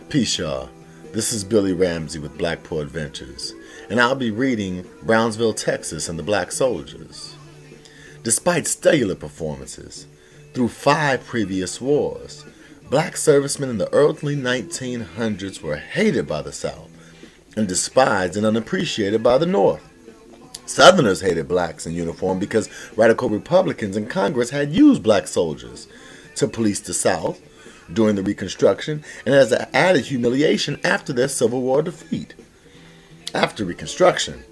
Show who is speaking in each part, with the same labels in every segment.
Speaker 1: Peace, y'all. This is Billy Ramsey with Blackpool Adventures, and I'll be reading Brownsville, Texas, and the Black Soldiers. Despite stellar performances through 5 previous wars, black servicemen in the early 1900s were hated by the South and despised and unappreciated by the North. Southerners hated blacks in uniform because radical Republicans in Congress had used black soldiers to police the South during the Reconstruction and as an added humiliation after their Civil War defeat. After Reconstruction,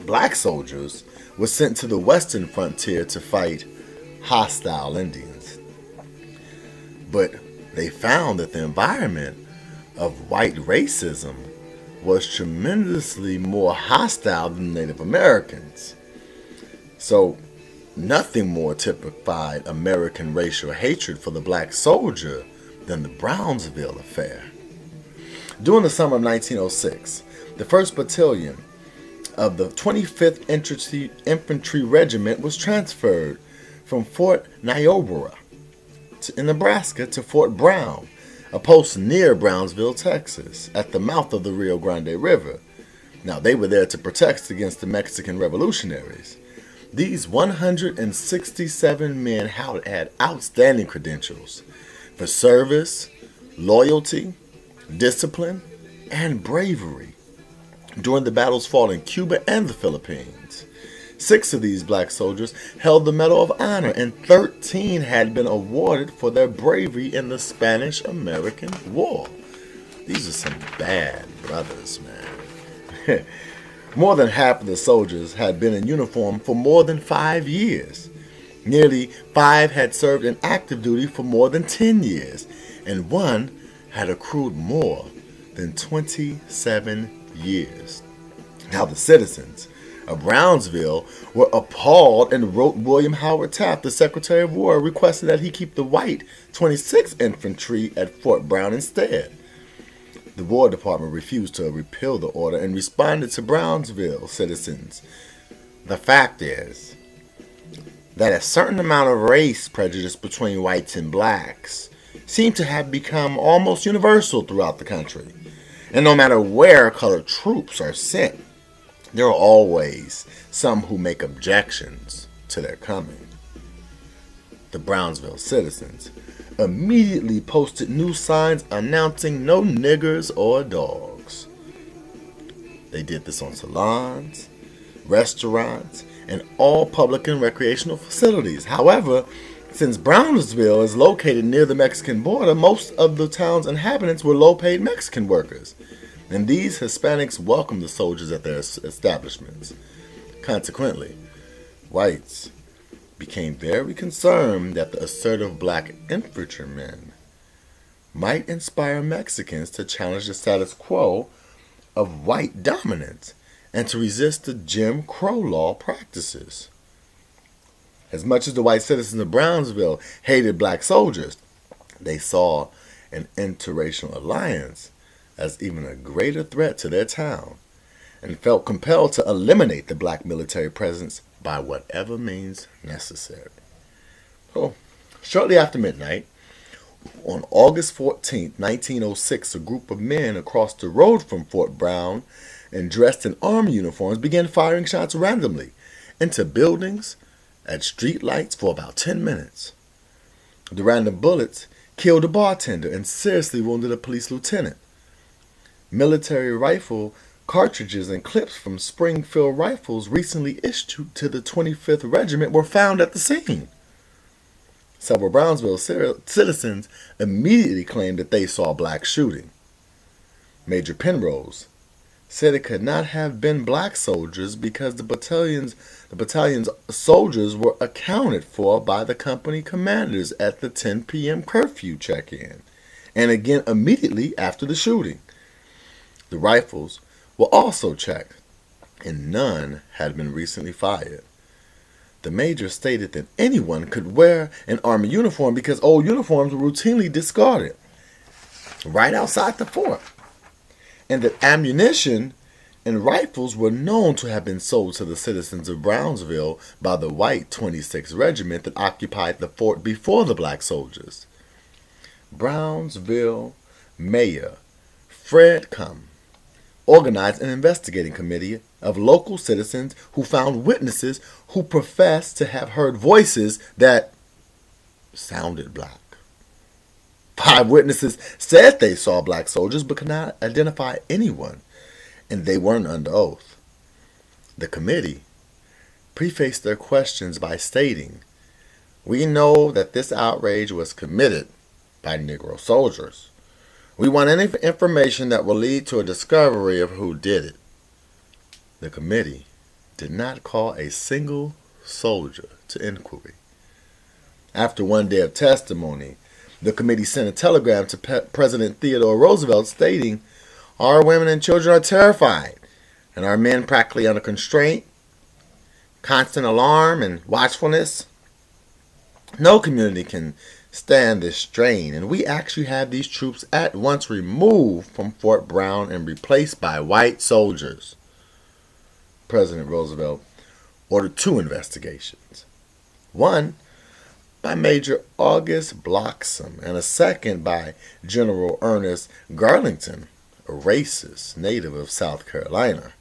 Speaker 1: black soldiers were sent to the western frontier to fight hostile Indians. But they found that the environment of white racism was tremendously more hostile than Native Americans. So nothing more typified American racial hatred for the black soldier than the Brownsville affair. During the summer of 1906, the 1st Battalion of the 25th Infantry Regiment was transferred from Fort Niobrara in Nebraska to Fort Brown, a post near Brownsville, Texas, at the mouth of the Rio Grande River. Now, they were there to protect against the Mexican revolutionaries. These 167 men had outstanding credentials for service, loyalty, discipline, and bravery during the battles fought in Cuba and the Philippines. 6 of these black soldiers held the Medal of Honor, and 13 had been awarded for their bravery in the Spanish-American War. These are some bad brothers, man. More than half of the soldiers had been in uniform for more than 5 years. Nearly 5 had served in active duty for more than 10 years, and 1 had accrued more than 27 years. Now the citizens of Brownsville were appalled and wrote William Howard Taft, the Secretary of War, requested that he keep the white 26th Infantry at Fort Brown instead. The War Department refused to repeal the order and responded to Brownsville citizens. The fact is that a certain amount of race prejudice between whites and blacks seemed to have become almost universal throughout the country. And no matter where colored troops are sent, there are always some who make objections to their coming. The Brownsville citizens immediately posted new signs announcing no niggers or dogs. They did this on salons, restaurants, and all public and recreational facilities. However, since Brownsville is located near the Mexican border, most of the town's inhabitants were low-paid Mexican workers, and these Hispanics welcomed the soldiers at their establishments. Consequently, whites became very concerned that the assertive black infantrymen might inspire Mexicans to challenge the status quo of white dominance and to resist the Jim Crow law practices. As much as the white citizens of Brownsville hated black soldiers, they saw an interracial alliance as even a greater threat to their town and felt compelled to eliminate the black military presence by whatever means necessary. So, shortly after midnight, on August 14, 1906, a group of men across the road from Fort Brown and dressed in army uniforms began firing shots randomly into buildings at street lights for about 10 minutes. The random bullets killed a bartender and seriously wounded a police lieutenant. Military rifle cartridges and clips from Springfield rifles recently issued to the 25th Regiment were found at the scene. Several Brownsville citizens immediately claimed that they saw black shooting. Major Penrose said it could not have been black soldiers because the battalion's soldiers were accounted for by the company commanders at the 10 p.m. curfew check-in, and again immediately after the shooting. The rifles were also checked, and none had been recently fired. The major stated that anyone could wear an army uniform because old uniforms were routinely discarded right outside the fort, and that ammunition and rifles were known to have been sold to the citizens of Brownsville by the white 26th Regiment that occupied the fort before the black soldiers. Brownsville Mayor Fred Cum organized an investigating committee of local citizens who found witnesses who professed to have heard voices that sounded black. 5 witnesses said they saw black soldiers but could not identify anyone, and they weren't under oath. The committee prefaced their questions by stating, "We know that this outrage was committed by Negro soldiers. We want any information that will lead to a discovery of who did it." The committee did not call a single soldier to inquiry. After one day of testimony, the committee sent a telegram to President Theodore Roosevelt stating, "Our women and children are terrified, and our men practically under constraint, constant alarm and watchfulness. No community can stand this strain, and we actually have these troops at once removed from Fort Brown and replaced by white soldiers." President Roosevelt ordered 2 investigations. One by Major August Bloxam and a second by General Ernest Garlington, a racist native of South Carolina.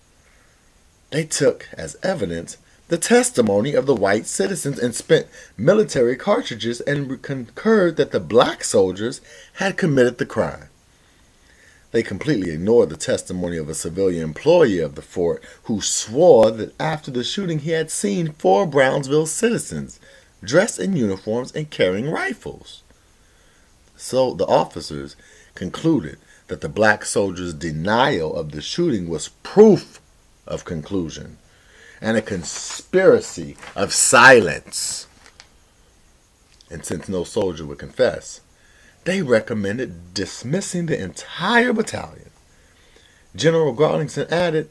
Speaker 1: They took as evidence the testimony of the white citizens and spent military cartridges and concurred that the black soldiers had committed the crime. They completely ignored the testimony of a civilian employee of the fort who swore that after the shooting he had seen 4 Brownsville citizens dressed in uniforms and carrying rifles. So the officers concluded that the black soldiers' denial of the shooting was proof of conclusion and a conspiracy of silence. And since no soldier would confess, they recommended dismissing the entire battalion. General Garlington added,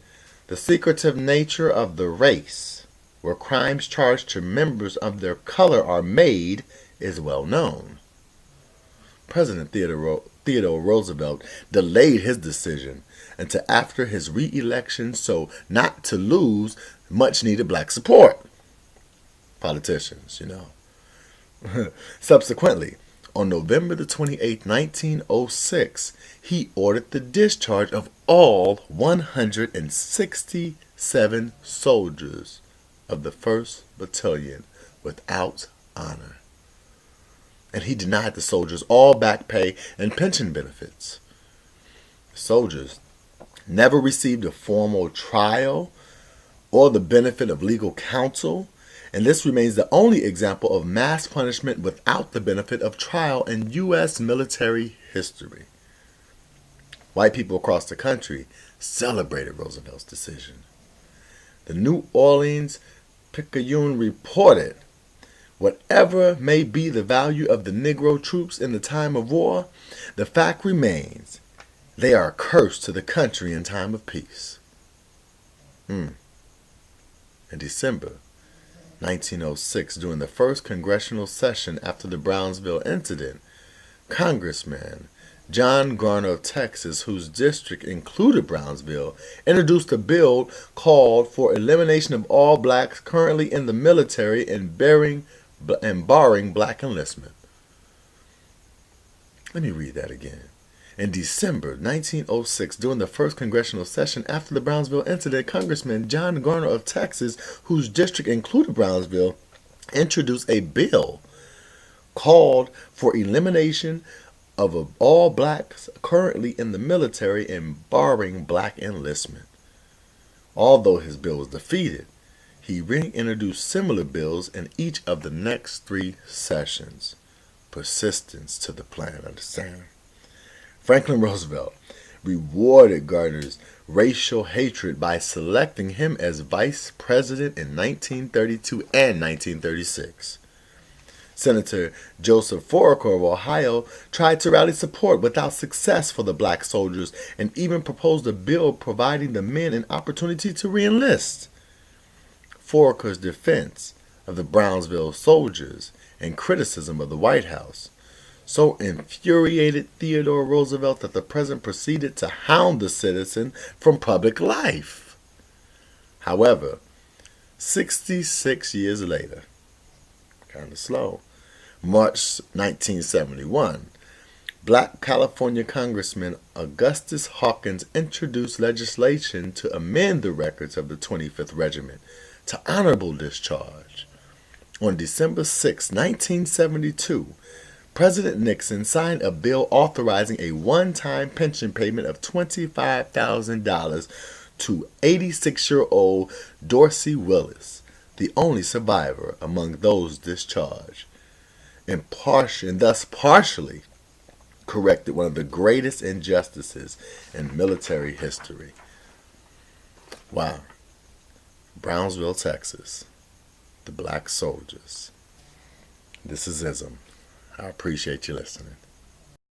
Speaker 1: "The secretive nature of the race, where crimes charged to members of their color are made, is well known." President Theodore Roosevelt delayed his decision until after his re-election so not to lose much-needed black support. Politicians, you know. Subsequently, on November the 28th, 1906, he ordered the discharge of all 167 soldiers of the 1st Battalion without honor. And he denied the soldiers all back pay and pension benefits. The soldiers never received a formal trial or the benefit of legal counsel, and this remains the only example of mass punishment without the benefit of trial in U.S. military history. White people across the country celebrated Roosevelt's decision. The New Orleans Picayune reported, "Whatever may be the value of the Negro troops in the time of war, the fact remains they are a curse to the country in time of peace." In December 1906, during the first congressional session after the Brownsville incident, Congressman John Garner of Texas, whose district included Brownsville, introduced a bill called for elimination of all blacks currently in the military and barring black enlistment. Let me read that again. In December 1906, during the first congressional session after the Brownsville incident, Congressman John Garner of Texas, whose district included Brownsville, introduced a bill called for elimination of all blacks currently in the military and barring black enlistment. Although his bill was defeated, he reintroduced similar bills in each of the next 3 sessions. Persistence to the plan, understand? Franklin Roosevelt rewarded Garner's racial hatred by selecting him as vice president in 1932 and 1936. Senator Joseph Foraker of Ohio tried to rally support without success for the black soldiers and even proposed a bill providing the men an opportunity to reenlist. Foraker's defense of the Brownsville soldiers and criticism of the White House so infuriated Theodore Roosevelt that the president proceeded to hound the citizen from public life. However, 66 years later, kind of slow, March 1971, Black California Congressman Augustus Hawkins introduced legislation to amend the records of the 25th Regiment to honorable discharge. On December 6, 1972, President Nixon signed a bill authorizing a one-time pension payment of $25,000 to 86-year-old Dorsey Willis, the only survivor among those discharged, and thus partially corrected one of the greatest injustices in military history. Wow. Brownsville, Texas. The Black Soldiers. This is Ism. I appreciate you listening.